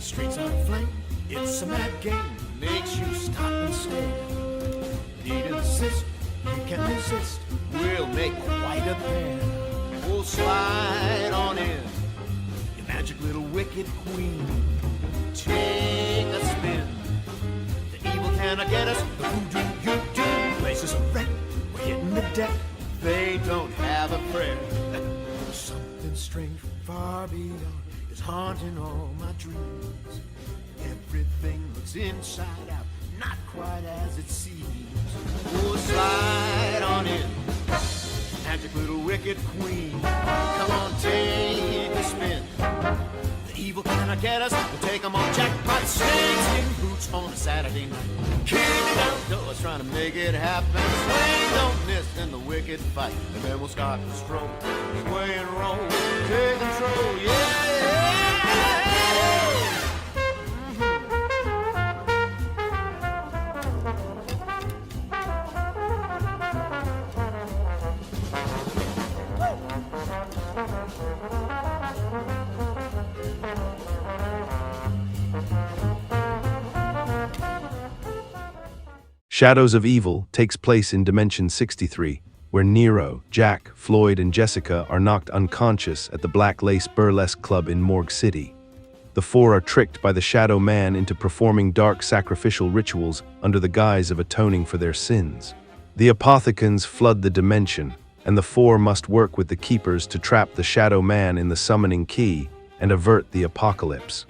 streets are aflame. It's a mad game, makes you stop and stare. Need insist, you can resist. We'll make quite a pair. We'll slide on in, your magic little wicked queen. Take a spin. The evil cannot get us. The voodoo you do. Places are wrecked. We're hitting the deck. They don't have a prayer. Something strange from far beyond is haunting all my dreams. Everything looks inside out, not quite as it seems. We'll slide on in, magic little wicked queen. Come on, take a spin. The evil cannot get us. We'll take 'em on jackpot snakes in boots on a Saturday night. Kicking down doors, trying to make it happen. Swing, don't miss in the wicked fight. And then we'll start to stroll, sway and roll, take control, yeah. Shadows of Evil takes place in Dimension 63, where Nero, Jack, Floyd, and Jessica are knocked unconscious at the Black Lace Burlesque Club in Morgue City. The four are tricked by the Shadow Man into performing dark sacrificial rituals under the guise of atoning for their sins. The apothecans flood the dimension, and the four must work with the Keepers to trap the Shadow Man in the summoning key and avert the apocalypse.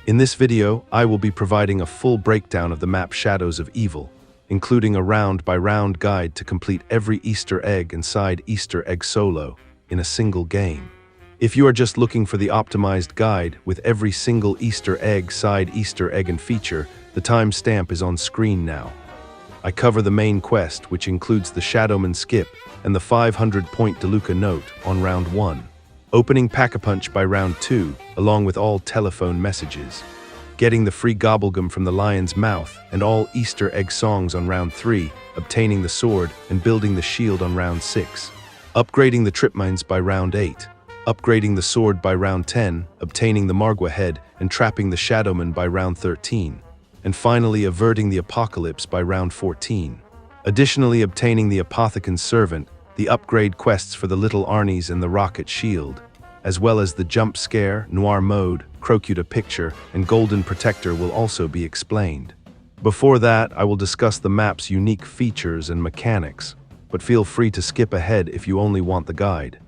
In this video, I will be providing a full breakdown of the map Shadows of Evil, including a round-by-round guide to complete every Easter egg and side Easter egg solo in a single game. If you are just looking for the optimized guide with every single Easter egg, side Easter egg, and feature, the timestamp is on screen now. I cover the main quest, which includes the Shadowman skip and the 500-point DeLuca note on round 1. Opening Pack-a-Punch by round 2, along with all telephone messages. Getting the free Gobblegum from the Lion's Mouth and all Easter egg songs on round 3, obtaining the sword and building the shield on round 6. Upgrading the Tripmines by round 8. Upgrading the sword by round 10, obtaining the Margwa head and trapping the Shadowman by round 13. And finally averting the apocalypse by round 14. Additionally obtaining the Apothecan's Servant, the upgrade quests for the Little Arnies and the Rocket Shield, as well as the Jump Scare, Noir Mode, Crocuta Picture, and Golden Protector will also be explained. Before that, I will discuss the map's unique features and mechanics, but feel free to skip ahead if you only want the guide.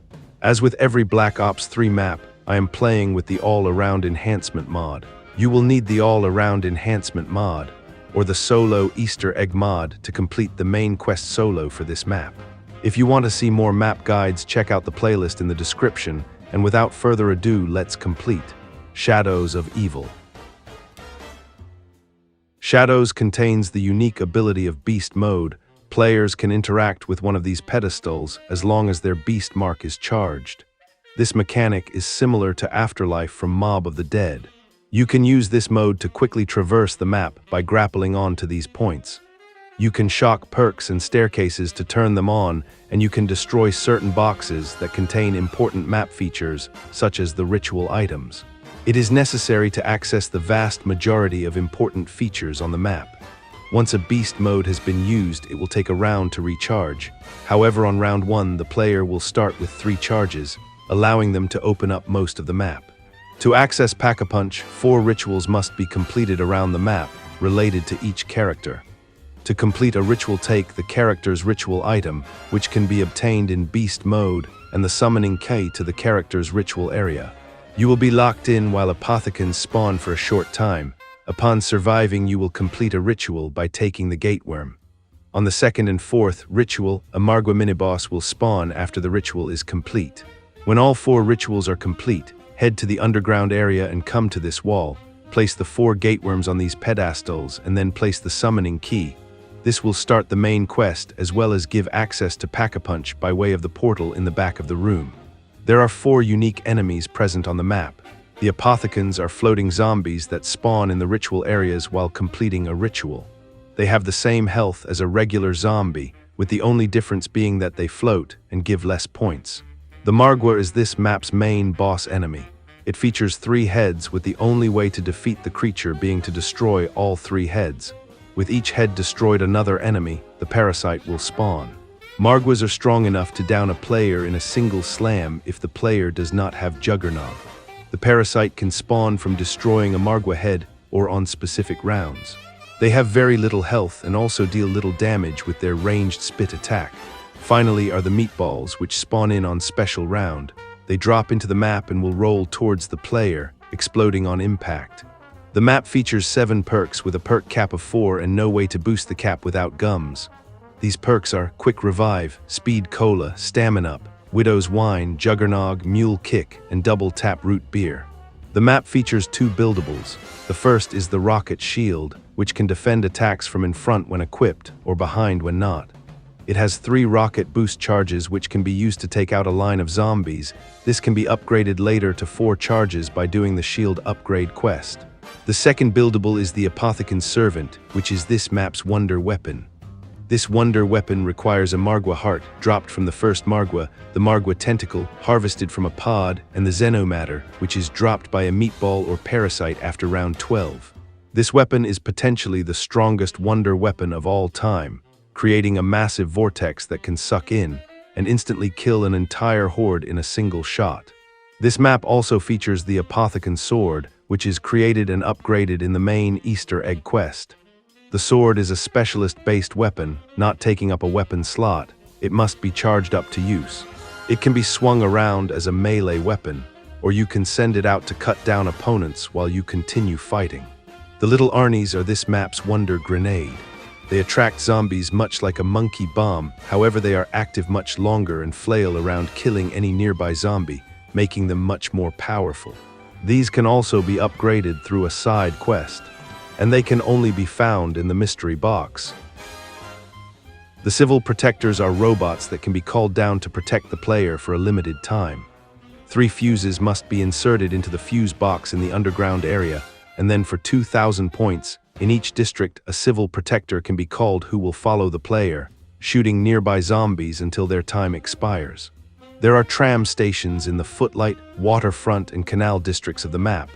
As with every Black Ops 3 map, I am playing with the All-Around Enhancement mod. You will need the All-Around Enhancement mod, or the Solo Easter Egg mod to complete the main quest solo for this map. If you want to see more map guides, check out the playlist in the description, and without further ado, let's complete Shadows of Evil. Shadows contains the unique ability of Beast Mode. Players can interact with one of these pedestals as long as their beast mark is charged. This mechanic is similar to Afterlife from Mob of the Dead. You can use this mode to quickly traverse the map by grappling onto these points. You can shock perks and staircases to turn them on, and you can destroy certain boxes that contain important map features, such as the ritual items. It is necessary to access the vast majority of important features on the map. Once a beast mode has been used, it will take a round to recharge. However, on round 1, the player will start with 3 charges, allowing them to open up most of the map. To access Pack-a-Punch, 4 rituals must be completed around the map, related to each character. To complete a ritual, take the character's ritual item, which can be obtained in Beast Mode, and the summoning key to the character's ritual area. You will be locked in while apothecans spawn for a short time. Upon surviving, you will complete a ritual by taking the Gateworm. On the 2nd and 4th ritual, a Margwa miniboss will spawn after the ritual is complete. When all 4 rituals are complete, head to the underground area and come to this wall. Place the 4 Gateworms on these pedestals and then place the summoning key. This will start the main quest as well as give access to Pack-a-Punch by way of the portal in the back of the room. There are 4 unique enemies present on the map. The apothecans are floating zombies that spawn in the ritual areas while completing a ritual. They have the same health as a regular zombie, with the only difference being that they float and give less points. The Margwa is this map's main boss enemy. It features 3 heads, with the only way to defeat the creature being to destroy all 3 heads. With each head destroyed another enemy, the parasite will spawn. Margwas are strong enough to down a player in a single slam if the player does not have Juggernog. The parasite can spawn from destroying a Margwa head or on specific rounds. They have very little health and also deal little damage with their ranged spit attack. Finally are the meatballs, which spawn in on special round. They drop into the map and will roll towards the player, exploding on impact. The map features 7 perks with a perk cap of 4 and no way to boost the cap without gums. These perks are Quick Revive, Speed Cola, Stamina Up, Widow's Wine, Juggernog, Mule Kick, and Double Tap Root Beer. The map features 2 buildables. The first is the Rocket Shield, which can defend attacks from in front when equipped or behind when not. It has 3 rocket boost charges which can be used to take out a line of zombies. This can be upgraded later to 4 charges by doing the shield upgrade quest. The second buildable is the Apothecan's Servant, which is this map's wonder weapon. This wonder weapon requires a Margwa heart dropped from the first Margwa, the Margwa tentacle harvested from a pod, and the Xenomatter, which is dropped by a meatball or parasite after round 12. This weapon is potentially the strongest wonder weapon of all time, creating a massive vortex that can suck in and instantly kill an entire horde in a single shot. This map also features the Apothecan's Sword, which is created and upgraded in the main Easter egg quest. The sword is a specialist-based weapon, not taking up a weapon slot. It must be charged up to use. It can be swung around as a melee weapon, or you can send it out to cut down opponents while you continue fighting. The little Arnies are this map's wonder grenade. They attract zombies much like a monkey bomb, however they are active much longer and flail around killing any nearby zombie, making them much more powerful. These can also be upgraded through a side quest, and they can only be found in the mystery box. The Civil Protectors are robots that can be called down to protect the player for a limited time. 3 fuses must be inserted into the fuse box in the underground area, and then for 2,000 points, in each district a Civil Protector can be called who will follow the player, shooting nearby zombies until their time expires. There are tram stations in the Footlight, Waterfront, and Canal districts of the map.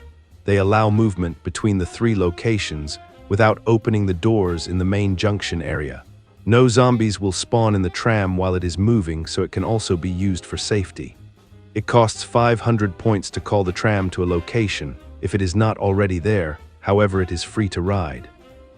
They allow movement between the 3 locations without opening the doors in the main junction area. No zombies will spawn in the tram while it is moving, so it can also be used for safety. It costs 500 points to call the tram to a location if it is not already there, however it is free to ride.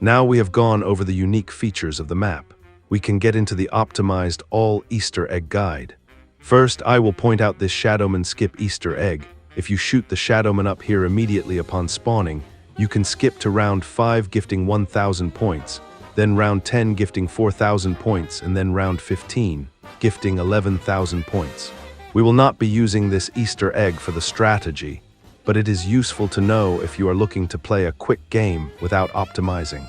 Now we have gone over the unique features of the map. We can get into the optimized all Easter egg guide. First, I will point out this Shadowman skip Easter egg. If you shoot the Shadowman up here immediately upon spawning, you can skip to round 5 gifting 1,000 points, then round 10 gifting 4,000 points, and then round 15 gifting 11,000 points. We will not be using this Easter egg for the strategy, but it is useful to know if you are looking to play a quick game without optimizing.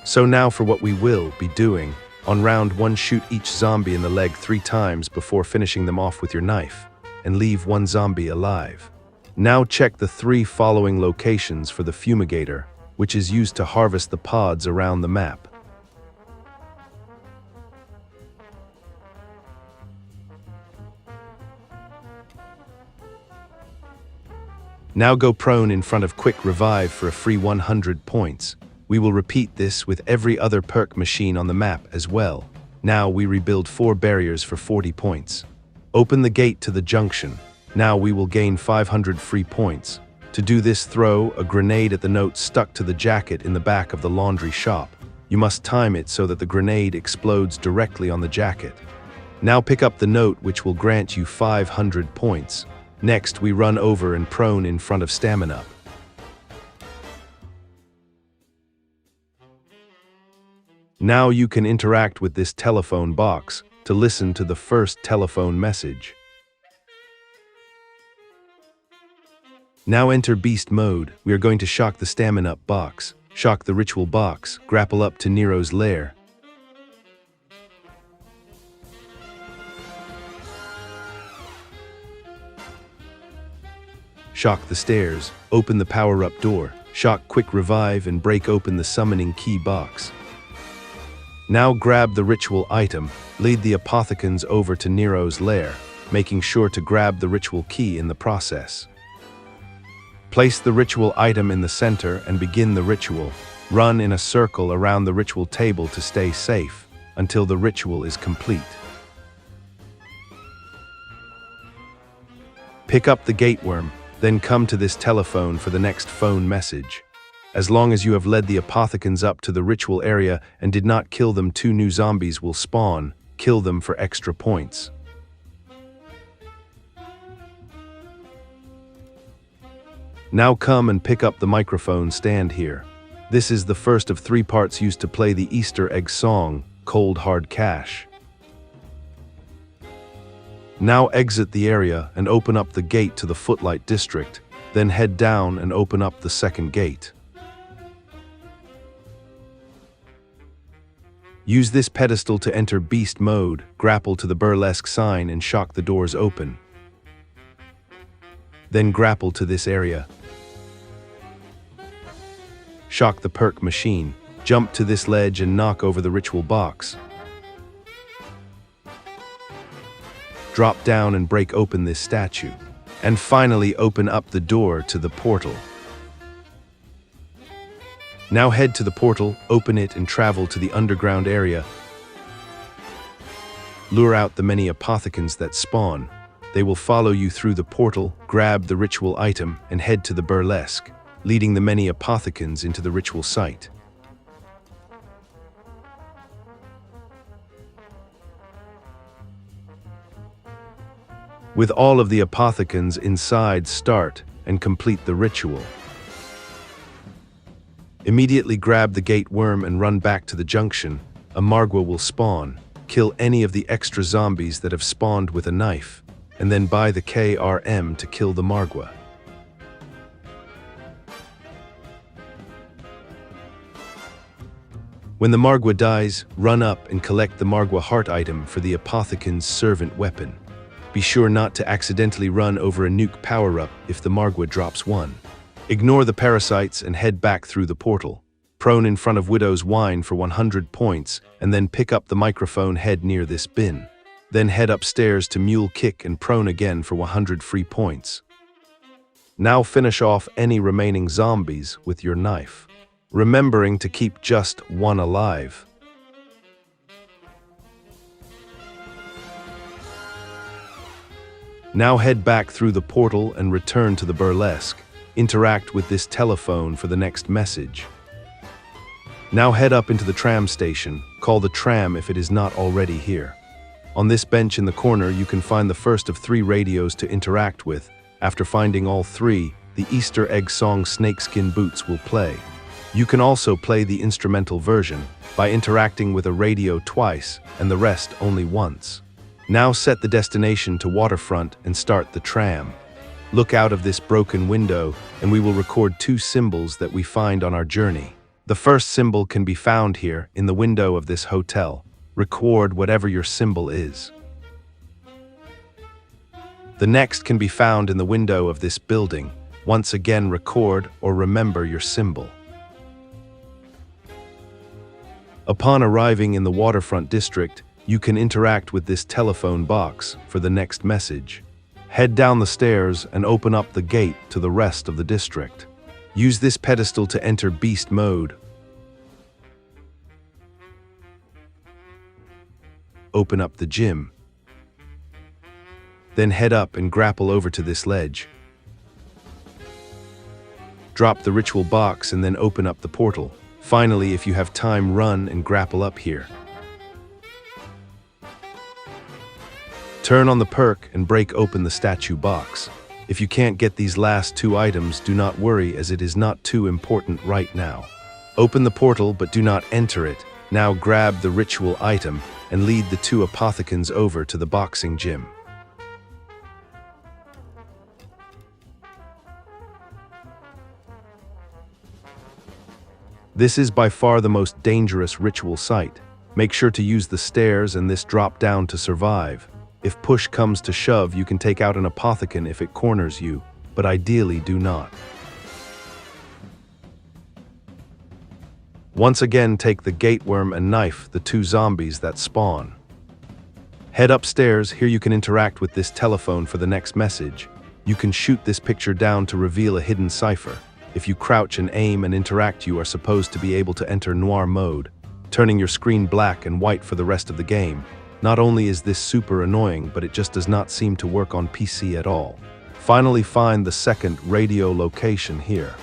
So now for what we will be doing. On round 1, shoot each zombie in the leg 3 times before finishing them off with your knife, and leave 1 zombie alive. Now check the 3 following locations for the fumigator, which is used to harvest the pods around the map. Now go prone in front of Quick Revive for a free 100 points. We will repeat this with every other perk machine on the map as well. Now we rebuild 4 barriers for 40 points. Open the gate to the junction. Now we will gain 500 free points. To do this, throw a grenade at the note stuck to the jacket in the back of the laundry shop. You must time it so that the grenade explodes directly on the jacket. Now pick up the note, which will grant you 500 points. Next, we run over and prone in front of Stamina Up. Now you can interact with this telephone box to listen to the first telephone message. Now enter Beast Mode. We are going to shock the Stamina Up box, shock the Ritual box, grapple up to Nero's lair. Shock the stairs, open the power-up door, shock Quick Revive, and break open the Summoning Key box. Now grab the ritual item, lead the Apothecans over to Nero's lair, making sure to grab the ritual key in the process. Place the ritual item in the center and begin the ritual. Run in a circle around the ritual table to stay safe until the ritual is complete. Pick up the gateworm, then come to this telephone for the next phone message. As long as you have led the apothecans up to the ritual area and did not kill them, 2 new zombies will spawn. Kill them for extra points. Now come and pick up the microphone stand here. This is the first of 3 parts used to play the Easter egg song, Cold Hard Cash. Now exit the area and open up the gate to the Footlight District, then head down and open up the second gate. Use this pedestal to enter beast mode, grapple to the burlesque sign and shock the doors open. Then grapple to this area. Shock the perk machine, jump to this ledge and knock over the ritual box. Drop down and break open this statue. And finally open up the door to the portal. Now head to the portal, open it and travel to the underground area. Lure out the many apothecans that spawn. They will follow you through the portal, grab the ritual item, and head to the burlesque, leading the many apothecans into the ritual site. With all of the apothecans inside, start and complete the ritual. Immediately grab the gate worm and run back to the junction. A Margwa will spawn. Kill any of the extra zombies that have spawned with a knife, and then buy the KRM to kill the Margwa. When the Margwa dies, run up and collect the Margwa heart item for the apothecan's servant weapon. Be sure not to accidentally run over a nuke power-up if the Margwa drops one. Ignore the parasites and head back through the portal. Prone in front of Widow's Wine for 100 points, and then pick up the microphone head near this bin. Then head upstairs to Mule Kick and prone again for 100 free points. Now finish off any remaining zombies with your knife, remembering to keep just one alive. Now head back through the portal and return to the burlesque. Interact with this telephone for the next message. Now head up into the tram station. Call the tram if it is not already here. On this bench in the corner, you can find the first of 3 radios to interact with. After finding all 3, the Easter egg song Snakeskin Boots will play. You can also play the instrumental version by interacting with a radio twice and the rest only once. Now set the destination to Waterfront and start the tram. Look out of this broken window and we will record 2 symbols that we find on our journey. The first symbol can be found here in the window of this hotel. Record whatever your symbol is. The next can be found in the window of this building. Once again, record or remember your symbol. Upon arriving in the Waterfront District, you can interact with this telephone box for the next message. Head down the stairs and open up the gate to the rest of the district. Use this pedestal to enter beast mode. Open up the gym. Then head up and grapple over to this ledge. Drop the ritual box and then open up the portal. Finally, if you have time, run and grapple up here. Turn on the perk and break open the statue box. If you can't get these last 2 items, do not worry, as it is not too important right now. Open the portal but do not enter it. Now grab the ritual item and lead the 2 apothecans over to the boxing gym. This is by far the most dangerous ritual site. Make sure to use the stairs and this drop down to survive. If push comes to shove, you can take out an apothecan if it corners you, but ideally do not. Once again, take the gateworm and knife the 2 zombies that spawn. Head upstairs. Here you can interact with this telephone for the next message. You can shoot this picture down to reveal a hidden cipher. If you crouch and aim and interact, you are supposed to be able to enter noir mode, turning your screen black and white for the rest of the game. Not only is this super annoying, but it just does not seem to work on PC at all. Finally, find the second radio location here.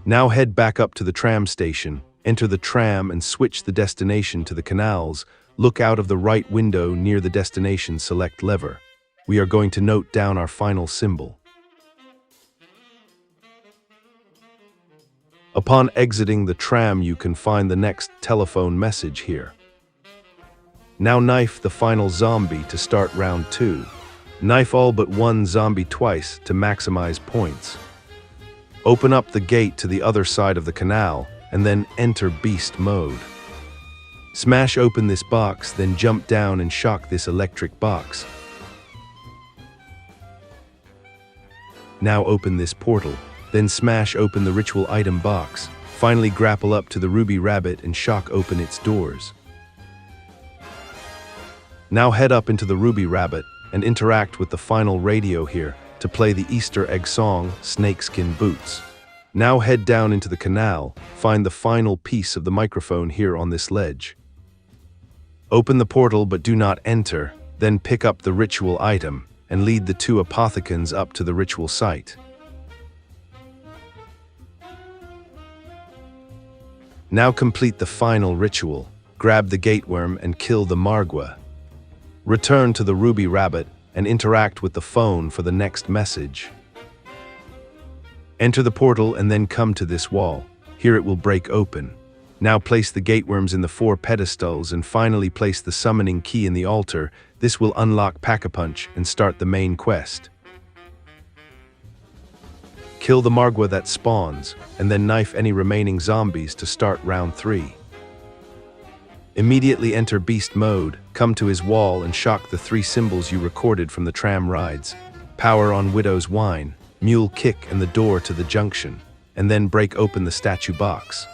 Now head back up to the tram station, enter the tram and switch the destination to the canals. Look out of the right window near the destination select lever. We are going to note down our final symbol. Upon exiting the tram, you can find the next telephone message here. Now knife the final zombie to start round 2. Knife all but one zombie twice to maximize points. Open up the gate to the other side of the canal and then enter beast mode. Smash open this box, then jump down and shock this electric box. Now open this portal, then smash open the ritual item box. Finally grapple up to the ruby rabbit and shock open its doors. Now head up into the ruby rabbit and interact with the final radio here to play the Easter egg song, Snakeskin Boots. Now head down into the canal, find the final piece of the microphone here on this ledge. Open the portal but do not enter, then pick up the ritual item and lead the 2 apothecans up to the ritual site. Now complete the final ritual, grab the gateworm and kill the Margwa. Return to the ruby rabbit and interact with the phone for the next message. Enter the portal and then come to this wall. Here it will break open. Now place the gateworms in the 4 pedestals and finally place the summoning key in the altar. This will unlock Pack-a-Punch and start the main quest. Kill the Margwa that spawns, and then knife any remaining zombies to start round 3. Immediately enter beast mode, come to his wall and shock the 3 symbols you recorded from the tram rides. Power on Widow's Wine, mule kick and the door to the junction, and then break open the statue box.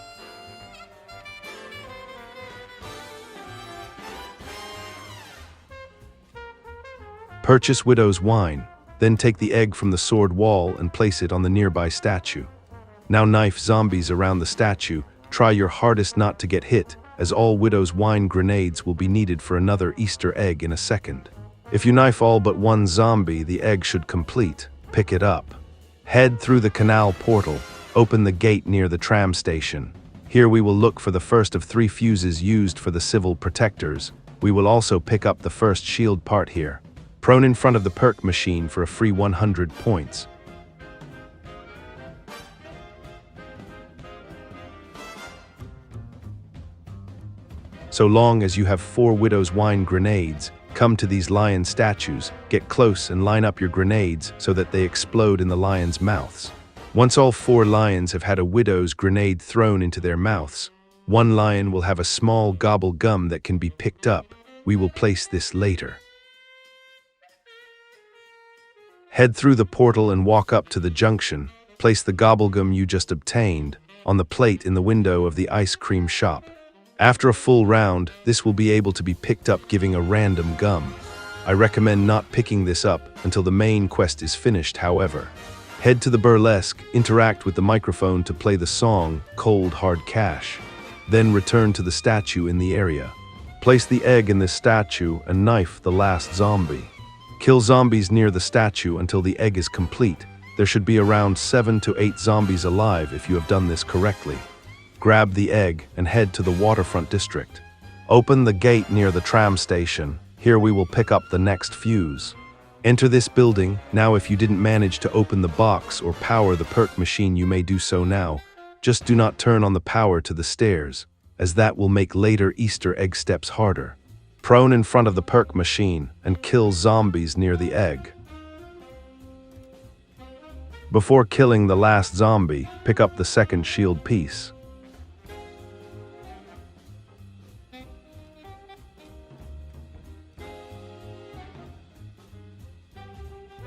Purchase Widow's Wine, then take the egg from the sword wall and place it on the nearby statue. Now knife zombies around the statue, try your hardest not to get hit, as all Widow's Wine grenades will be needed for another Easter egg in a second. If you knife all but one zombie, the egg should complete. Pick it up. Head through the canal portal, open the gate near the tram station. Here we will look for the first of 3 fuses used for the civil protectors. We will also pick up the first shield part here. Prone in front of the perk machine for a free 100 points. So long as you have 4 Widow's Wine grenades, come to these lion statues, get close and line up your grenades so that they explode in the lions' mouths. Once all 4 lions have had a Widow's grenade thrown into their mouths, one lion will have a small gobble gum that can be picked up. We will place this later. Head through the portal and walk up to the junction. Place the gobblegum you just obtained on the plate in the window of the ice cream shop. After a full round, this will be able to be picked up, giving a random gum. I recommend not picking this up until the main quest is finished, however. Head to the burlesque, interact with the microphone to play the song Cold Hard Cash. Then return to the statue in the area. Place the egg in this statue and knife the last zombie. Kill zombies near the statue until the egg is complete. There should be around 7 to 8 zombies alive if you have done this correctly. Grab the egg and head to the waterfront district. Open the gate near the tram station. Here we will pick up the next fuse. Enter this building. Now if you didn't manage to open the box or power the perk machine, you may do so now. Just do not turn on the power to the stairs, as that will make later Easter egg steps harder. Prone in front of the perk machine and kill zombies near the egg. Before killing the last zombie, pick up the second shield piece.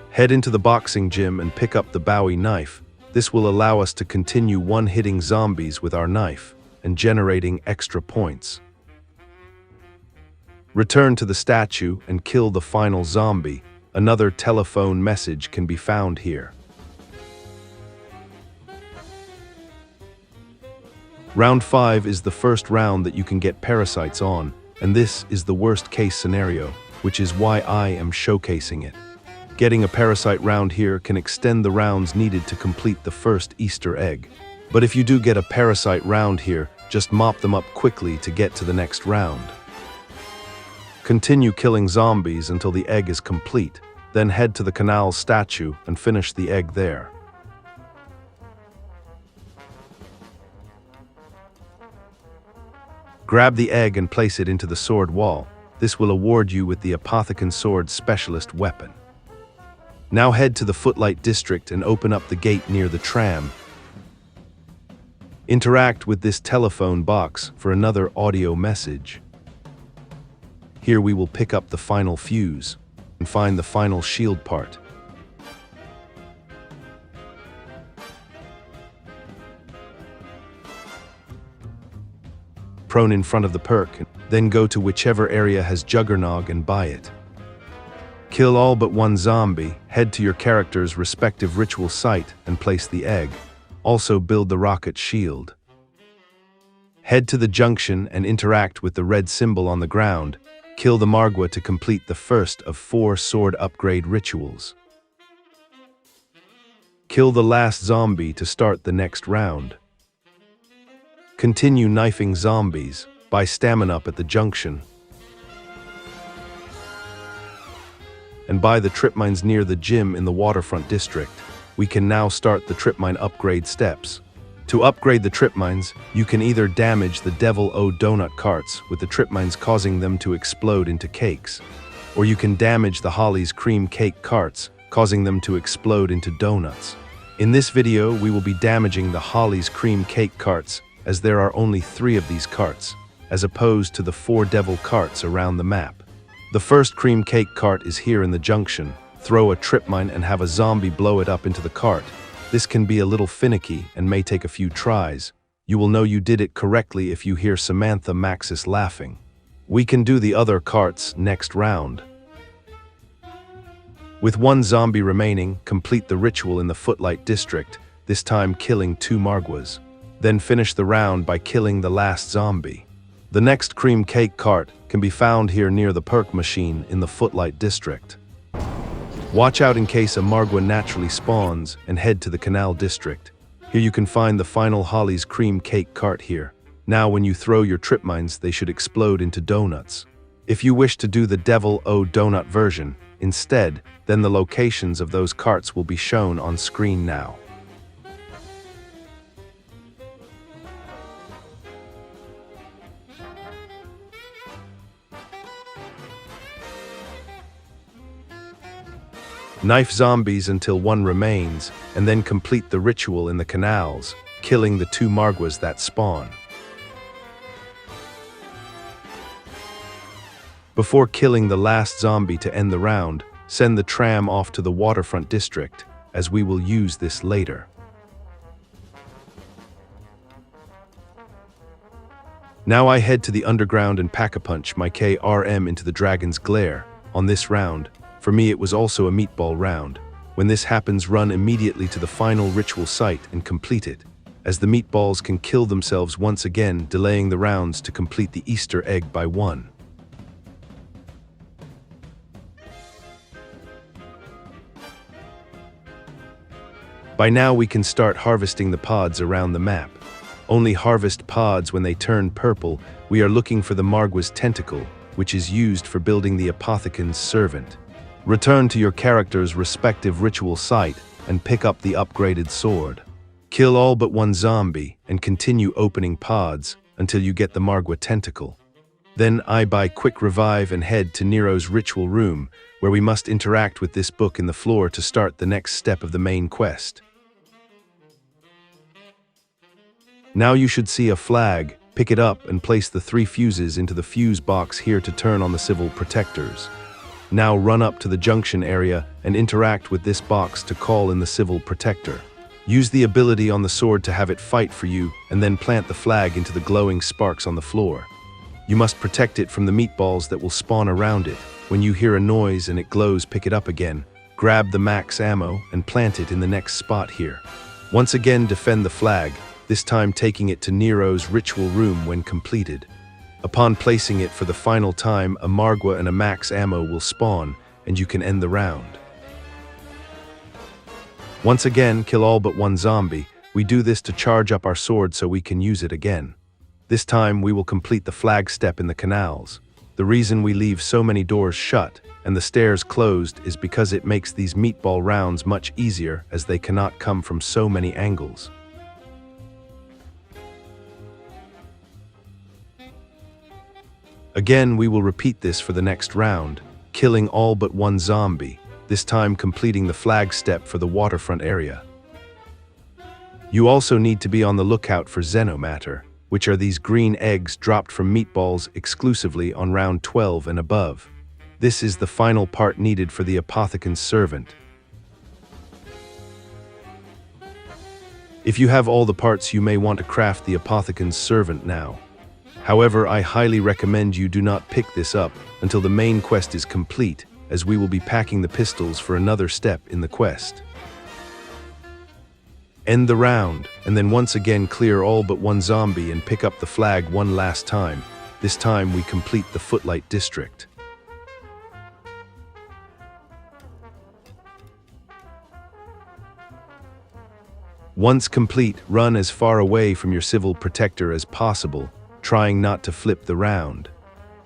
Head into the boxing gym and pick up the Bowie knife. This will allow us to continue one-hitting zombies with our knife and generating extra points. Return to the statue and kill the final zombie. Another telephone message can be found here. Round 5 is the first round that you can get parasites on, and this is the worst case scenario, which is why I am showcasing it. Getting a parasite round here can extend the rounds needed to complete the first Easter egg. But if you do get a parasite round here, just mop them up quickly to get to the next round. Continue killing zombies until the egg is complete, then head to the canal statue and finish the egg there. Grab the egg and place it into the sword wall. This will award you with the Apothecon Sword Specialist weapon. Now head to the Footlight District and open up the gate near the tram. Interact with this telephone box for another audio message. Here we will pick up the final fuse and find the final shield part. Prone in front of the perk, then go to whichever area has Juggernog and buy it. Kill all but one zombie, head to your character's respective ritual site and place the egg. Also build the rocket shield. Head to the junction and interact with the red symbol on the ground. Kill the Margwa to complete the first of 4 sword upgrade rituals. Kill the last zombie to start the next round. Continue knifing zombies. Buy stamina up at the junction. And buy the trip mines near the gym in the waterfront district. We can now start the trip mine upgrade steps. To upgrade the trip mines, you can either damage the Devil O donut carts with the trip mines causing them to explode into cakes, or you can damage the Holly's cream cake carts, causing them to explode into donuts. In this video, we will be damaging the Holly's cream cake carts, as there are only 3 of these carts, as opposed to the 4 devil carts around the map. The first cream cake cart is here in the junction. Throw a trip mine and have a zombie blow it up into the cart. This can be a little finicky and may take a few tries. You will know you did it correctly if you hear Samantha Maxis laughing. We can do the other carts next round. With 1 zombie remaining, complete the ritual in the Footlight District, this time killing 2 Margwas. Then finish the round by killing the last zombie. The next cream cake cart can be found here near the perk machine in the Footlight District. Watch out in case a Margwa naturally spawns and head to the Canal District. Here you can find the final Holly's cream cake cart here. Now when you throw your trip mines, they should explode into donuts. If you wish to do the Devil O donut version instead, then the locations of those carts will be shown on screen now. Knife zombies until 1 remains, and then complete the ritual in the canals, killing the 2 Margwas that spawn. Before killing the last zombie to end the round, send the tram off to the waterfront district, as we will use this later. Now I head to the underground and pack-a-punch my KRM into the dragon's glare. On this round, for me it was also a meatball round. When this happens, run immediately to the final ritual site and complete it, as the meatballs can kill themselves once again, delaying the rounds to complete the Easter egg by 1. By now we can start harvesting the pods around the map. Only harvest pods when they turn purple. We are looking for the Margwa's tentacle, which is used for building the Apothecon's servant. Return to your character's respective ritual site and pick up the upgraded sword. Kill all but 1 zombie and continue opening pods until you get the Margwa tentacle. Then I buy quick revive and head to Nero's ritual room, where we must interact with this book in the floor to start the next step of the main quest. Now you should see a flag. Pick it up and place the 3 fuses into the fuse box here to turn on the civil protectors. Now run up to the junction area and interact with this box to call in the civil protector. Use the ability on the sword to have it fight for you, and then plant the flag into the glowing sparks on the floor. You must protect it from the meatballs that will spawn around it. When you hear a noise and it glows, pick it up again. Grab the max ammo and plant it in the next spot here. Once again, defend the flag, this time taking it to Nero's ritual room when completed. Upon placing it for the final time, a Margwa and a max ammo will spawn, and you can end the round. Once again, kill all but one zombie. We do this to charge up our sword so we can use it again. This time, we will complete the flag step in the canals. The reason we leave so many doors shut and the stairs closed is because it makes these meatball rounds much easier, as they cannot come from so many angles. Again, we will repeat this for the next round, killing all but one zombie, this time completing the flag step for the waterfront area. You also need to be on the lookout for xenomatter, which are these green eggs dropped from meatballs exclusively on round 12 and above. This is the final part needed for the apothecan's servant. If you have all the parts, you may want to craft the apothecan's servant now. However, I highly recommend you do not pick this up until the main quest is complete, as we will be packing the pistols for another step in the quest. End the round, and then once again clear all but one zombie and pick up the flag one last time. This time we complete the Footlight District. Once complete, run as far away from your civil protector as possible, trying not to flip the round.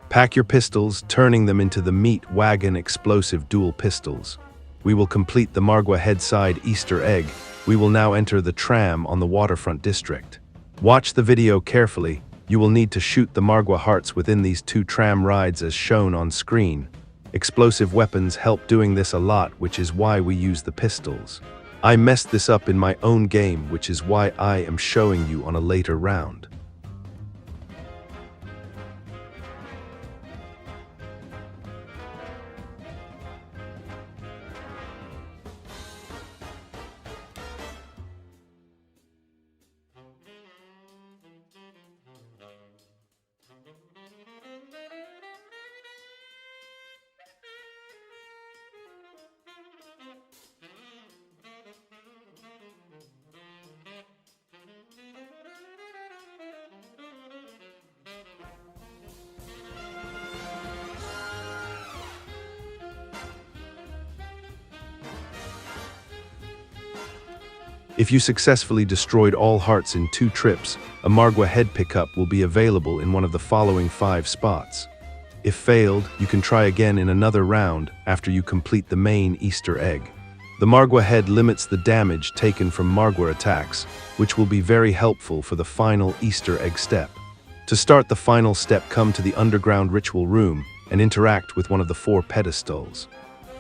Pack your pistols, turning them into the meat wagon explosive dual pistols. We will complete the Margwa headside Easter egg. We will now enter the tram on the waterfront district. Watch the video carefully. You will need to shoot the Margwa hearts within these 2 tram rides as shown on screen. Explosive weapons help doing this a lot, which is why we use the pistols. I messed this up in my own game, which is why I am showing you on a later round. If you successfully destroyed all hearts in 2 trips, a Margwa head pickup will be available in one of the following 5 spots. If failed, you can try again in another round after you complete the main Easter egg. The Margwa head limits the damage taken from Margwa attacks, which will be very helpful for the final Easter egg step. To start the final step, come to the underground ritual room and interact with one of the 4 pedestals.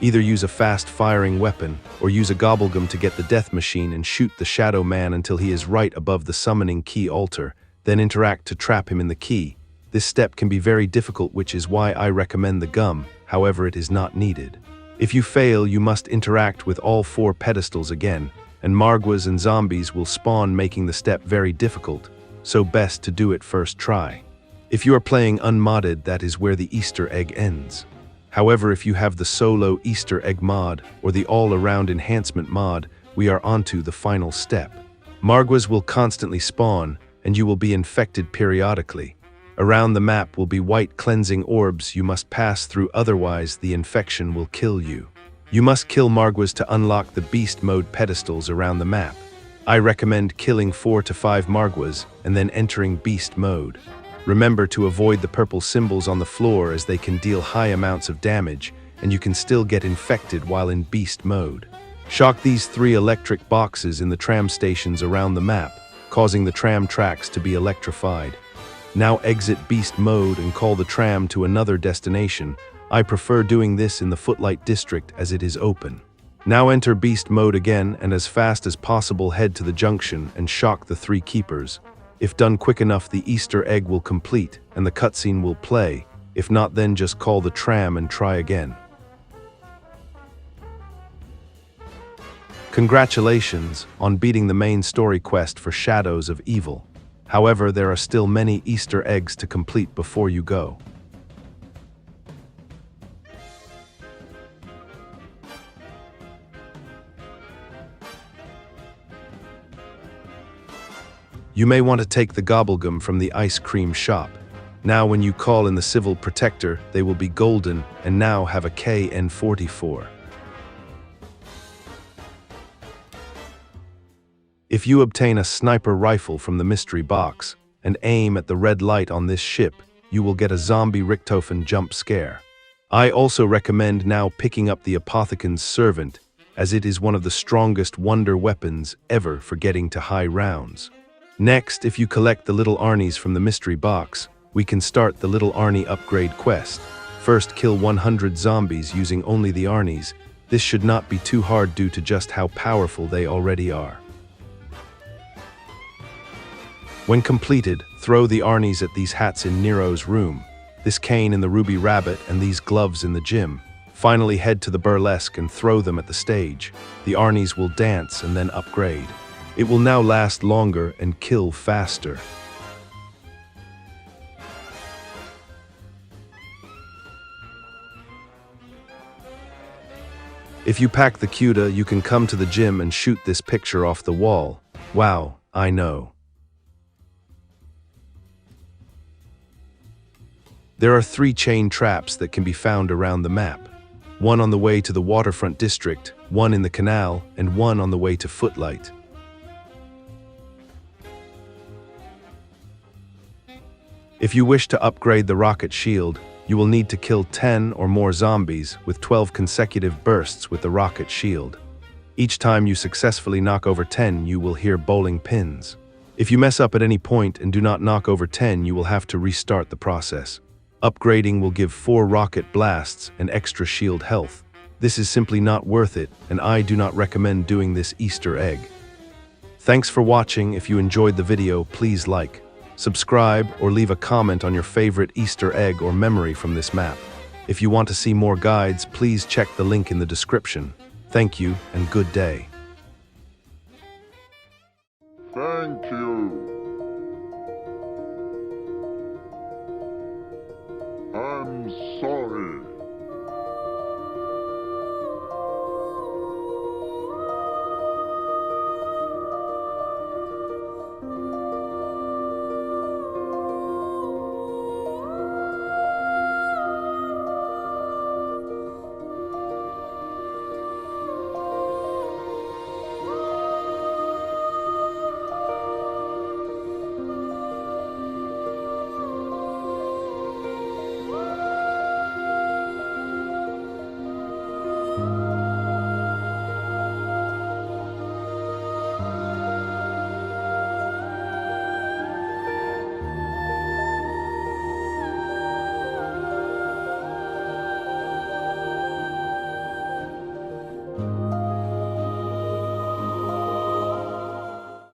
Either use a fast-firing weapon or use a gobblegum to get the death machine and shoot the Shadow Man until he is right above the summoning key altar, then interact to trap him in the key. This step can be very difficult, which is why I recommend the gum, however it is not needed. If you fail, you must interact with all 4 pedestals again, and Margwas and zombies will spawn, making the step very difficult, so best to do it first try. If you are playing unmodded, that is where the Easter egg ends. However, if you have the solo Easter egg mod or the all-around enhancement mod, we are onto the final step. Margwas will constantly spawn, and you will be infected periodically. Around the map will be white cleansing orbs you must pass through, otherwise the infection will kill you. You must kill Margwas to unlock the beast mode pedestals around the map. I recommend killing 4 to 5 Margwas and then entering beast mode. Remember to avoid the purple symbols on the floor, as they can deal high amounts of damage, and you can still get infected while in beast mode. Shock these 3 electric boxes in the tram stations around the map, causing the tram tracks to be electrified. Now exit beast mode and call the tram to another destination. I prefer doing this in the Footlight District as it is open. Now enter beast mode again, and as fast as possible head to the junction and shock the 3 keepers. If done quick enough, the Easter egg will complete and the cutscene will play. If not, then just call the tram and try again. Congratulations on beating the main story quest for Shadows of Evil. However, there are still many Easter eggs to complete before you go. You may want to take the gobblegum from the ice cream shop. Now when you call in the civil protector, they will be golden and now have a KN44. If you obtain a sniper rifle from the mystery box and aim at the red light on this ship, you will get a zombie Richtofen jump scare. I also recommend now picking up the Apothecan's Servant, as it is one of the strongest wonder weapons ever for getting to high rounds. Next, if you collect the little Arnies from the mystery box, we can start the little Arnie upgrade quest. First, kill 100 zombies using only the Arnies. This should not be too hard due to just how powerful they already are. When completed, throw the Arnies at these hats in Nero's room, this cane in the Ruby Rabbit, and these gloves in the gym. Finally, head to the burlesque and throw them at the stage. The Arnies will dance and then upgrade. It will now last longer and kill faster. If you pack the Cuda, you can come to the gym and shoot this picture off the wall. Wow, I know. There are 3 chain traps that can be found around the map. One on the way to the waterfront district, one in the canal, and one on the way to Footlight. If you wish to upgrade the rocket shield, you will need to kill 10 or more zombies with 12 consecutive bursts with the rocket shield. Each time you successfully knock over 10, you will hear bowling pins. If you mess up at any point and do not knock over 10, you will have to restart the process. Upgrading will give 4 rocket blasts and extra shield health. This is simply not worth it, and I do not recommend doing this Easter egg. Thanks for watching. If you enjoyed the video, please like, subscribe, or leave a comment on your favorite Easter egg or memory from this map. If you want to see more guides, please check the link in the description. Thank you, and good day. Thank you. I'm